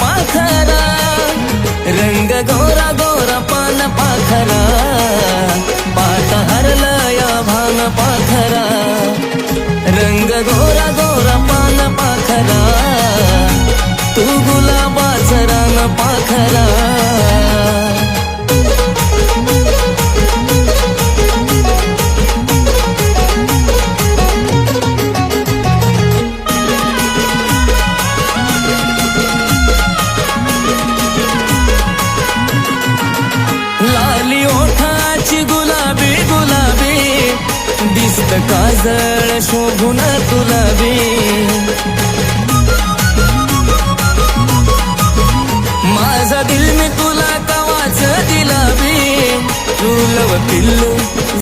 पाखरा, रंग गोरा गोरा पान पाखरा, पाट हरलं या भान पाखरा, रंग गोरा गोरा पान पाखरा, तू गुलाबाचं रान पाखरा. लाली ओठाची गुलाबी गुलाबी, दिसत काजळ शोभून तुला बी. माझा दिल मी तुला कवाच दिला बी, तू लव पिल्लू